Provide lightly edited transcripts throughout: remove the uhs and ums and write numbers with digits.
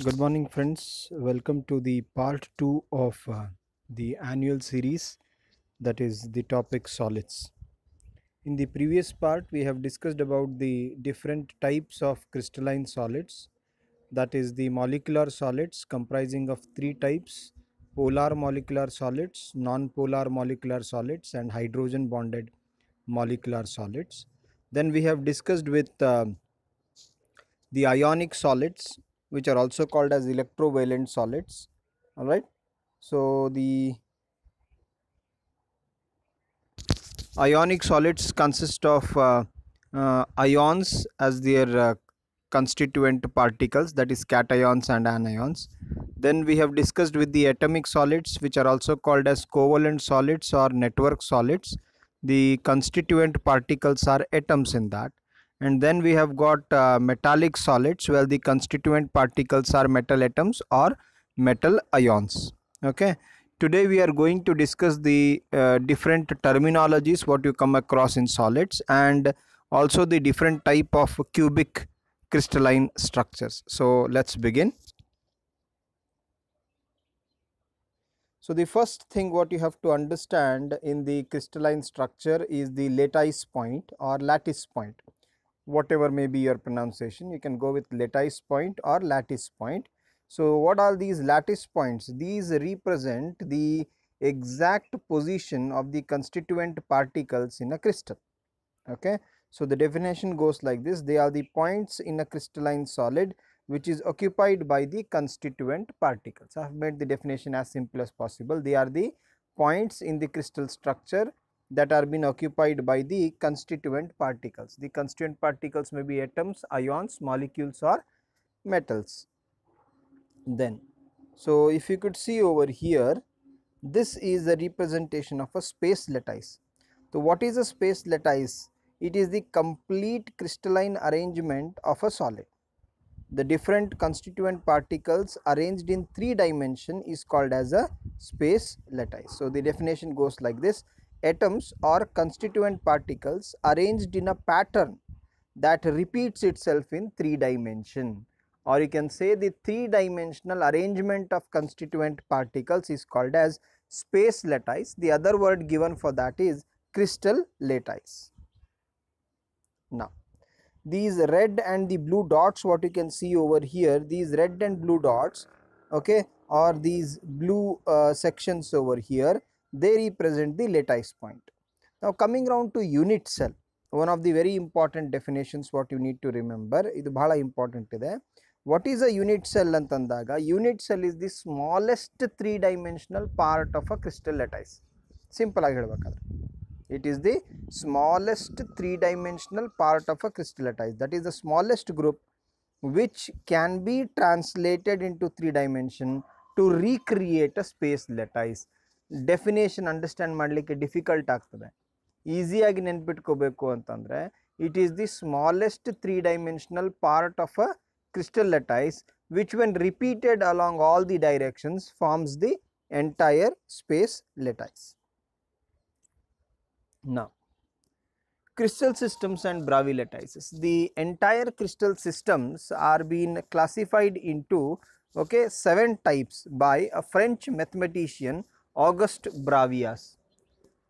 Good morning, friends. Welcome to the part 2 of the annual series, that is the topic solids. In the previous part, we have discussed about the different types of crystalline solids, that is the molecular solids comprising of three types: polar molecular solids, non-polar molecular solids, and hydrogen bonded molecular solids. Then we have discussed with the ionic solids, which are also called as electrovalent solids. All right. So the ionic solids consist of ions as their constituent particles, that is cations and anions. Then we have discussed with the atomic solids, which are also called as covalent solids or network solids. The constituent particles are atoms in that. And then we have got metallic solids, where the constituent particles are metal atoms or metal ions. Okay. Today we are going to discuss the different terminologies what you come across in solids, and also the different type of cubic crystalline structures. So let's begin. So the first thing what you have to understand in the crystalline structure is the lattice point or lattice point. Whatever may be your pronunciation, you can go with lattice point or lattice point. So what are these lattice points? These represent the exact position of the constituent particles in a crystal. Okay. So the definition goes like this: they are the points in a crystalline solid which is occupied by the constituent particles. I have made the definition as simple as possible. They are the points in the crystal structure that are being occupied by the constituent particles. The constituent particles may be atoms, ions, molecules, or metals. Then, so if you could see over here, this is a representation of a space lattice. So what is a space lattice? It is the complete crystalline arrangement of a solid. The different constituent particles arranged in 3 dimension is called as a space lattice. So the definition goes like this: atoms or constituent particles arranged in a pattern that repeats itself in 3 dimension, or you can say the 3 dimensional arrangement of constituent particles is called as space lattice. The other word given for that is crystal lattice. Now these red and the blue dots what you can see over here, these red and blue dots, okay, or these blue sections over here, they represent the lattice point. Now coming round to unit cell, one of the very important definitions what you need to remember, idu bhala important ide. What is a unit cell antandaga? Unit cell is the smallest 3 dimensional part of a crystal lattice. Simple agi helbekadre, it is the smallest 3 dimensional part of a crystal lattice, that is the smallest group which can be translated into 3 dimension to recreate a space lattice. Definition understand ಮಾಡಲಿಕ್ಕೆ difficult ಆಗ್ತದೆ, ಈಸಿಯಾಗಿ ನೆನಪಿಟ್ಕೋಬೇಕು ಅಂತಂದರೆ it is the smallest 3 dimensional part of a crystal lattice which when repeated along all the directions forms the entire space lattice. Now crystal systems and Bravais lattices. The entire crystal systems are being classified into 7 types by a French mathematician, Auguste Bravias.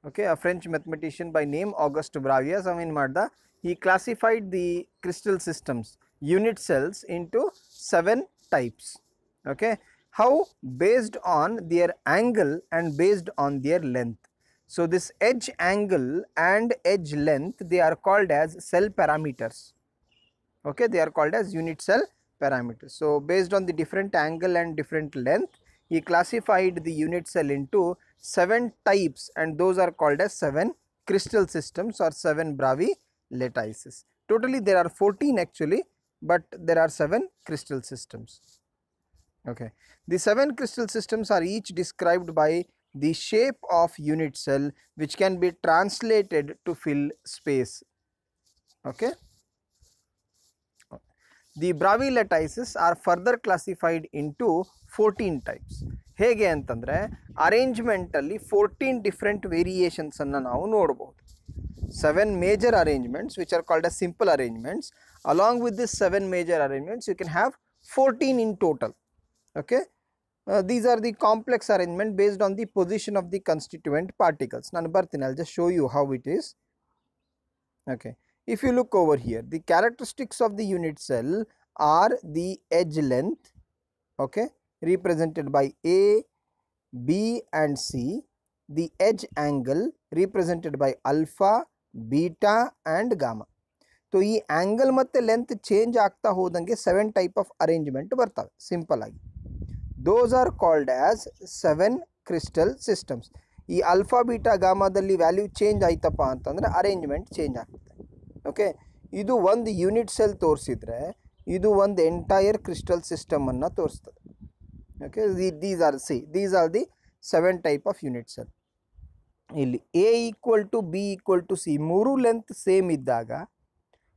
Okay, a French mathematician by name Auguste Bravias. He classified the crystal systems, unit cells, into 7 types. Okay, how? Based on their angle and based on their length. So this edge angle and edge length, they are called as cell parameters. Okay, they are called as unit cell parameters. So based on the different angle and different length, he classified the unit cell into 7 types, and those are called as 7 crystal systems or 7 Bravais lattices. Totally there are 14 actually, but there are 7 crystal systems. Okay, the 7 crystal systems are each described by the shape of unit cell which can be translated to fill space. Okay, the Bravais lattices are further classified into 14 types. ಹೇಗೆ ಅಂತಂದರೆ ಅರೇಂಜ್ಮೆಂಟಲ್ಲಿ 14 different ವೇರಿಯೇಷನ್ಸನ್ನು ನಾವು ನೋಡಬಹುದು. 7 major arrangements which are called as simple arrangements. Along with this 7 major arrangements, you can have 14 in total. Okay, these are the complex arrangement based on the position of the constituent particles. Nanu bartini, I'll just show you how it is. Okay, if you look over here, the characteristics of the unit cell are the edge length, okay, represented by A, B and C, the edge angle represented by alpha, beta and gamma. तो ಈ angle ಮತ್ತೆ length change ಆಗ್ತಾ ಹೋದಂಗೆ 7 type of arrangement ಬರ್ತವೆ simple ಆಗಿ. Those are called as 7 crystal systems. ಈ alpha, beta, gamma ದಲ್ಲಿ value change ಆಯ್ತಪ್ಪ ಅಂತಂದ್ರೆ ಅರೇಂಜ್ಮೆಂಟ್ ಚೇಂಜ್ ಆಗುತ್ತೆ. ಓಕೆ, ಇದು ಒಂದು ಯೂನಿಟ್ ಸೆಲ್ ತೋರಿಸಿದ್ರೆ ಇದು ಒಂದು ಎಂಟೈರ್ ಕ್ರಿಸ್ಟಲ್ ಸಿಸ್ಟಮ್ ಅನ್ನು ತೋರಿಸ್ತದೆ. Okay, these are the 7 type of unit cell. ಇಲ್ಲಿ A equal to B equal to C ಮೂರು ಲೆಂತ್ ಸೇಮ್ ಇದ್ದಾಗ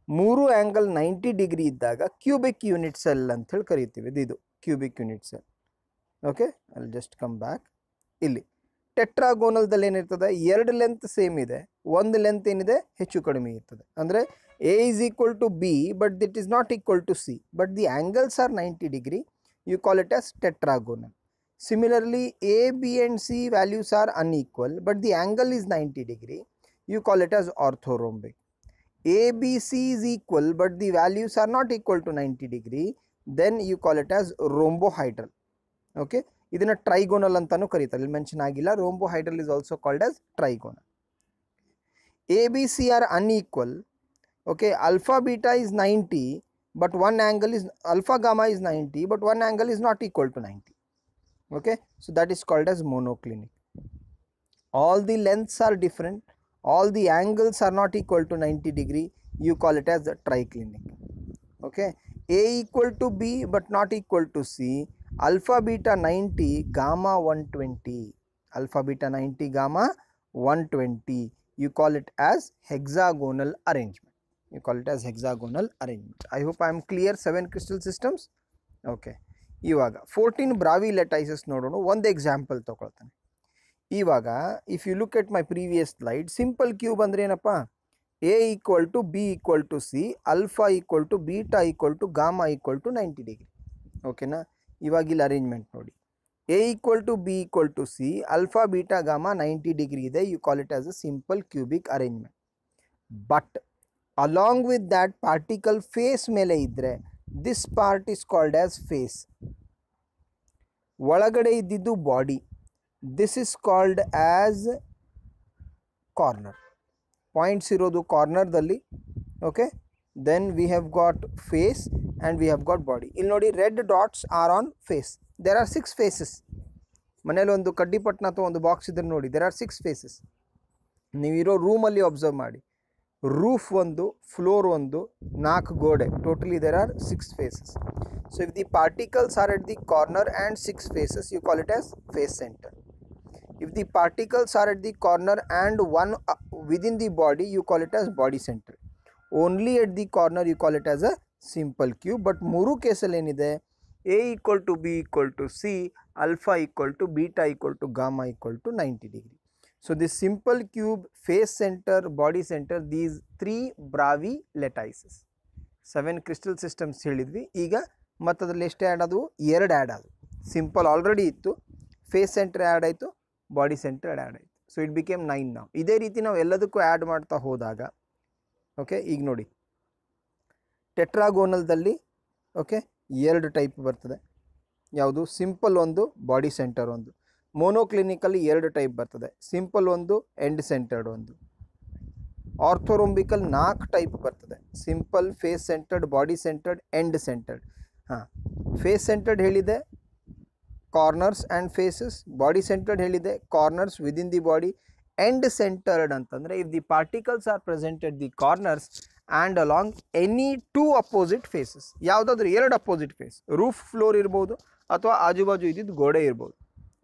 ಮೂರು ಆಂಗಲ್ 90 ಡಿಗ್ರಿ ಇದ್ದಾಗ ಕ್ಯೂಬಿಕ್ ಯೂನಿಟ್ ಸೆಲ್ ಅಂತ ಹೇಳಿ ಕರೀತೀವಿ. ಇದು cubic unit cell. Okay, I just come back. ಇಲ್ಲಿ ಟೆಟ್ರಾಗೋನಲ್ದಲ್ಲಿ ಏನಿರ್ತದೆ, ಎರಡು ಲೆಂತ್ ಸೇಮ್ ಇದೆ, ಒಂದು ಲೆಂತ್ ಏನಿದೆ ಹೆಚ್ಚು ಕಡಿಮೆ ಇರ್ತದೆ. ಅಂದರೆ A is equal to B but it is not equal to C, but the angles are 90 degree. You call it as tetragonal. Similarly, A, B and C values are unequal but the angle is 90 degree. You call it as orthorhombic. A, B, C is equal but the values are not equal to 90 degree. Then you call it as rhombohedral. Okay, ಇದನ್ನ trigonal ಅಂತಾನೂ ಕರೀತಾರೆ. ಇಲ್ಲಿ mention ಆಗಿಲ್ಲ. Rhombohedral is also called as trigonal. A, B, C are unequal. Okay, alpha, beta is 90 but one angle is alpha, gamma is 90 but one angle is not equal to 90. Okay, so that is called as monoclinic. All the lengths are different, all the angles are not equal to 90 degree, you call it as the triclinic. Okay, A equal to B but not equal to C, alpha, beta 90, gamma 120, alpha, beta 90, gamma 120, you call it as hexagonal arrangement. You call it as hexagonal arrangement. I hope I am clear. 7 crystal systems. Okay, ಇವಾಗ 14 Bravais ಲೆಟೈಸಸ್ ನೋಡೋಣ. ಒಂದು example ತಗೊಳ್ತಾನೆ. ಇವಾಗ if you look at my previous slide, simple cube ಅಂದ್ರೆ ಏನಪ್ಪ, A equal to B equal to C, alpha equal to beta equal to gamma equal to 90 degree. ಓಕೆನಾ, ಇವಾಗ ಇಲ್ಲಿ ಅರೇಂಜ್ಮೆಂಟ್ ನೋಡಿ. A equal to B equal to C, alpha, beta, gamma 90 degree ಇದೆ. You call it as a simple cubic arrangement. But along with that particle face ಮೇಲೆ ಇದ್ರೆ this part is called as face. ಒಳಗಡೆ ಇದ್ದಿದ್ದು body, this is called as corner. Points ಇರೋದು ಕಾರ್ನರ್ದಲ್ಲಿ. Okay, then we have got face and we have got body. ಇಲ್ಲಿ ನೋಡಿ, red dots are on face. There are 6 faces. ಮನೇಲಿ ಒಂದು ಕಡ್ಡಿಪಟ್ಟಣ ಅಥವಾ ಒಂದು ಬಾಕ್ಸ್ ಇದ್ರೆ ನೋಡಿ, there are 6 faces. ನೀವಿರೋ ರೂಮಲ್ಲಿ ಅಬ್ಸರ್ವ್ ಮಾಡಿ, ರೂಫ್ ಒಂದು, ಫ್ಲೋರ್ ಒಂದು, 4 ಗೋಡೆ, totally there are 6 faces. So if the particles are at the corner and 6 faces, you call it as face center. If the particles are at the corner and one within the body, you call it as body center. Only at the corner you call it as a simple cube. But ಮೂರು ಕೇಸಲ್ಲಿ ಏನಿದೆ, A equal to B equal to C, alpha equal to beta equal to gamma equal to 90 degree. So this simple cube, face center, body center, these 3 ಬ್ರಾವಿ ಲೆಟೈಸಸ್. 7 crystal systems ಹೇಳಿದ್ವಿ. ಈಗ ಮತ್ತದ್ರಲ್ಲಿ ಎಷ್ಟು add ಆದವು, 2 add ಆದವು. Simple already ಇತ್ತು, face centre add ಆಯಿತು, body centre add ಆಯಿತು. So it became 9 ನಾವು. ಇದೇ ರೀತಿ ನಾವು ಎಲ್ಲದಕ್ಕೂ ಆ್ಯಡ್ ಮಾಡ್ತಾ ಹೋದಾಗ, ಓಕೆ, ಈಗ ನೋಡಿ ಟೆಟ್ರಾಗೋನಲ್ದಲ್ಲಿ ಓಕೆ 2 ಟೈಪ್ ಬರ್ತದೆ. ಯಾವುದು, ಸಿಂಪಲ್ ಒಂದು, ಬಾಡಿ ಸೆಂಟರ್ ಒಂದು. ಮೋನೋಕ್ಲಿನಿಕಲ್ಲಿ 2 ಟೈಪ್ ಬರ್ತದೆ, ಸಿಂಪಲ್ ಒಂದು, ಎಂಡ್ ಸೆಂಟರ್ಡ್ ಒಂದು. ಆರ್ಥೋರೊಂಬಿಕಲ್ 4 ಟೈಪ್ ಬರ್ತದೆ, simple, face centred, body centred, end centred. ಹಾಂ, ಫೇಸ್ ಸೆಂಟರ್ಡ್ ಹೇಳಿದೆ corners and faces, body centred ಹೇಳಿದೆ corners within the body. End centred ಅಂತಂದರೆ if the particles are present at the corners and along any 2 opposite faces. ಯಾವುದಾದ್ರೂ 2 opposite face, roof, floor ಇರ್ಬೋದು ಅಥವಾ ಆಜುಬಾಜು ಇದ್ದಿದ್ದು ಗೋಡೆ ಇರ್ಬೋದು.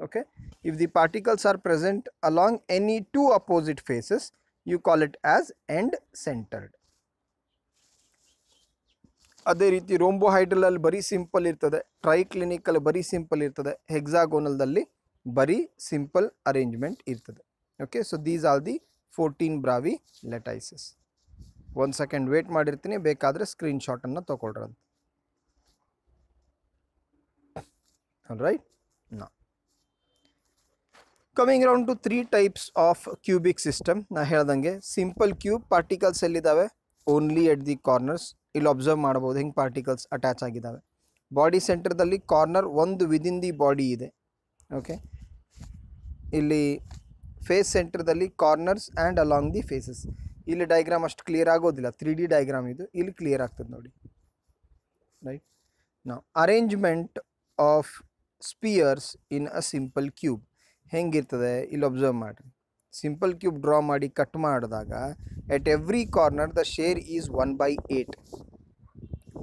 Okay, if the particles are present along any 2 opposite faces, you call it as end centered. ಅದೇ ರೀತಿ ರೋಂಬೋಹೈಡ್ರಲ್ ಅಲ್ಲಿ ಬರೀ ಸಿಂಪಲ್ ಇರ್ತದೆ, ಟ್ರೈಕ್ಲಿನಿಕಲ್ ಬರೀ ಸಿಂಪಲ್ ಇರ್ತದೆ, ಹೆಕ್ಸಾಗೋನಲ್ದಲ್ಲಿ ಬರೀ ಸಿಂಪಲ್ ಅರೇಂಜ್ಮೆಂಟ್ ಇರ್ತದೆ. Okay, so these are the 14 Bravais lattices. 1 second wait ಮಾಡಿರ್ತೀನಿ, ಬೇಕಾದರೆ ಸ್ಕ್ರೀನ್ಶಾಟನ್ನು ತೊಗೊಳ್ರಂತೆ. alright. Now coming around to three types of cubic system. ನಾ ಹೇಳ್ದಂಗೆ ಸಿಂಪಲ್ ಕ್ಯೂಬ್ ಪಾರ್ಟಿಕಲ್ಸ್ ಎಲ್ಲಿದ್ದಾವೆ ಓನ್ಲಿ ಎಟ್ ದಿ ಕಾರ್ನರ್ಸ್. ಇಲ್ಲಿ ಅಬ್ಸರ್ವ್ ಮಾಡಬಹುದು ಹಿಂಗೆ ಪಾರ್ಟಿಕಲ್ಸ್ ಅಟ್ಯಾಚ್ ಆಗಿದ್ದಾವೆ. ಬಾಡಿ ಸೆಂಟರ್ದಲ್ಲಿ ಕಾರ್ನರ್ ಒಂದು ವಿದಿನ್ ದಿ ಬಾಡಿ ಇದೆ. ಓಕೆ, ಇಲ್ಲಿ ಫೇಸ್ ಸೆಂಟರ್ದಲ್ಲಿ corners and along the faces. ಇಲ್ಲಿ ಡಯಾಗ್ರಾಮ್ ಅಷ್ಟು ಕ್ಲಿಯರ್ ಆಗೋದಿಲ್ಲ, 3D ಡಯಾಗ್ರಾಮ್ ಇದು, ಇಲ್ಲಿ ಕ್ಲಿಯರ್ ಆಗ್ತದೆ ನೋಡಿ. ರೈಟ್, ನಾವು arrangement of spheres in a simple cube ಹೆಂಗಿರ್ತದೆ ಇಲ್ಲಿ ಅಬ್ಸರ್ವ್ ಮಾಡಿರಿ. ಸಿಂಪಲ್ ಕ್ಯೂಬ್ ಡ್ರಾ ಮಾಡಿ ಕಟ್ ಮಾಡಿದಾಗ at every corner the share is 1/8.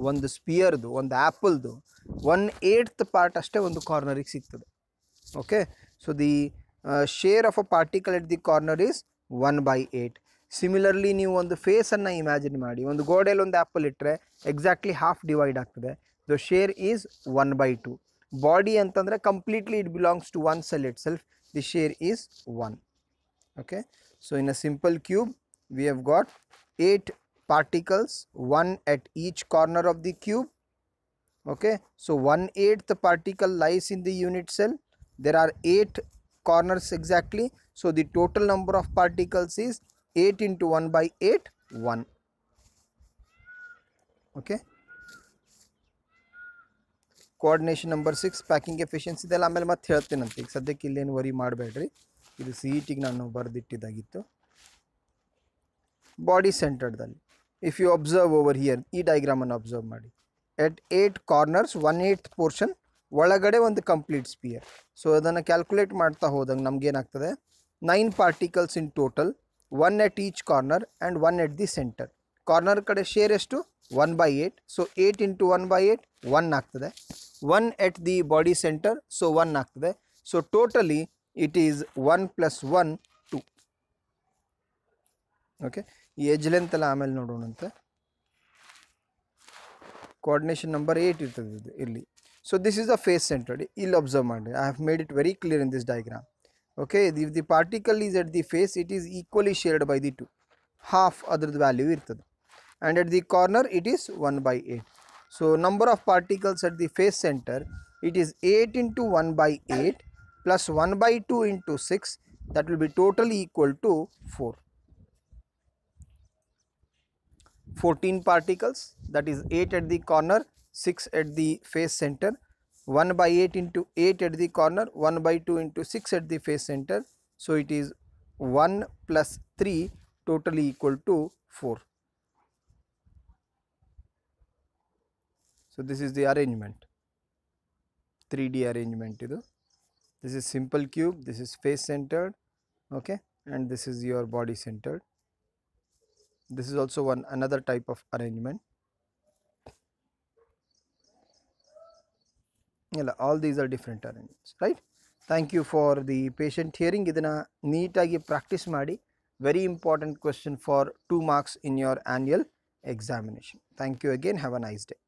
ಒಂದು ಸ್ಪಿಯರ್ದು, ಒಂದು ಆ್ಯಪಲ್ದು 1/8 ಪಾರ್ಟ್ ಅಷ್ಟೇ ಒಂದು ಕಾರ್ನರಿಗೆ ಸಿಗ್ತದೆ. Okay, so the share of a particle at the corner is 1/8. Similarly ನೀವು ಒಂದು ಫೇಸನ್ನು ಇಮ್ಯಾಜಿನ್ ಮಾಡಿ, ಒಂದು ಗೋಡೆಯಲ್ಲಿ ಒಂದು ಆ್ಯಪಲ್ ಇಟ್ಟರೆ ಎಕ್ಸಾಕ್ಟ್ಲಿ ಹಾಫ್ ಡಿವೈಡ್ ಆಗ್ತದೆ. The share is 1/2. ಬಾಡಿ ಅಂತಂದರೆ completely it belongs to one cell itself. The share is 1. Okay, so in a simple cube we have got 8 particles, one at each corner of the cube. Okay, so 1/8 particle lies in the unit cell. There are 8 corners exactly, so the total number of particles is 8 into 1/8, 1. Okay, coordination number 6 packing efficiency ಇದೆಲ್ಲ ಆಮೇಲೆ ಮತ್ತೆ ಹೇಳ್ತೇನಂತೆ. ಈಗ ಸದ್ಯಕ್ಕೆ ಇಲ್ಲೇನು worry ಮಾಡಬೇಡ್ರಿ, ಇದು CETಗೆ ನಾನು ಬರೆದಿಟ್ಟಿದ್ದಾಗಿತ್ತು. ಬಾಡಿ ಸೆಂಟರ್ದಲ್ಲಿ if you observe over here, ಈ ಡಯಾಗ್ರಾಮನ್ನು ಅಬ್ಸರ್ವ್ ಮಾಡಿ. ಎಟ್ 8 ಕಾರ್ನರ್ಸ್ 1/8 ಪೋರ್ಷನ್ ಒಳಗಡೆ ಒಂದು ಕಂಪ್ಲೀಟ್ ಸ್ಪಿಯರ್. ಸೊ ಅದನ್ನು ಕ್ಯಾಲ್ಕುಲೇಟ್ ಮಾಡ್ತಾ ಹೋದಂಗೆ ನಮಗೇನಾಗ್ತದೆ, 9 particles in total, 1 at each corner and 1 at the centre. Corner ಕಡೆ ಶೇರ್ ಎಷ್ಟು 1/8, ಸೊ 8 into 1/8 1 ಆಗ್ತದೆ. 1 at the body centre, so 1 ಆಗ್ತದೆ. So totally it is 1 + 1 2. Okay, ಈ ಎಜ್ ಲೆಂತ್ ಎಲ್ಲ ಆಮೇಲೆ ನೋಡೋಣಂತೆ. ಕೋಆರ್ಡಿನೇಷನ್ ನಂಬರ್ 8 ಇರ್ತದೆ ಇದು ಇಲ್ಲಿ. So this is the face centred. ಇಲ್ಲಿ ಅಬ್ಸರ್ವ್ ಮಾಡಿ, I have made it very clear in this diagram. Okay, if the particle is at the face it is equally shared by the 2, half ಅದ್ರದ್ದು value ಇರ್ತದೆ. And at the corner it is 1/8. So number of particles at the face center, it is 8 into 1/8 plus 1/2 into 6, that will be totally equal to 4. 14 particles, that is 8 at the corner, 6 at the face center. 1/8 into 8 at the corner, 1/2 into 6 at the face center. So it is 1 plus 3 totally equal to 4. So this is the arrangement, 3D arrangement. This is simple cube, this is face centered, okay, and this is your body centered. This is also another type of arrangement. All these are different arrangements, right? Thank you for the patient hearing. Idana neatagi practice ಮಾಡಿ. Very important question for 2 marks in your annual examination. Thank you again. Have a nice day.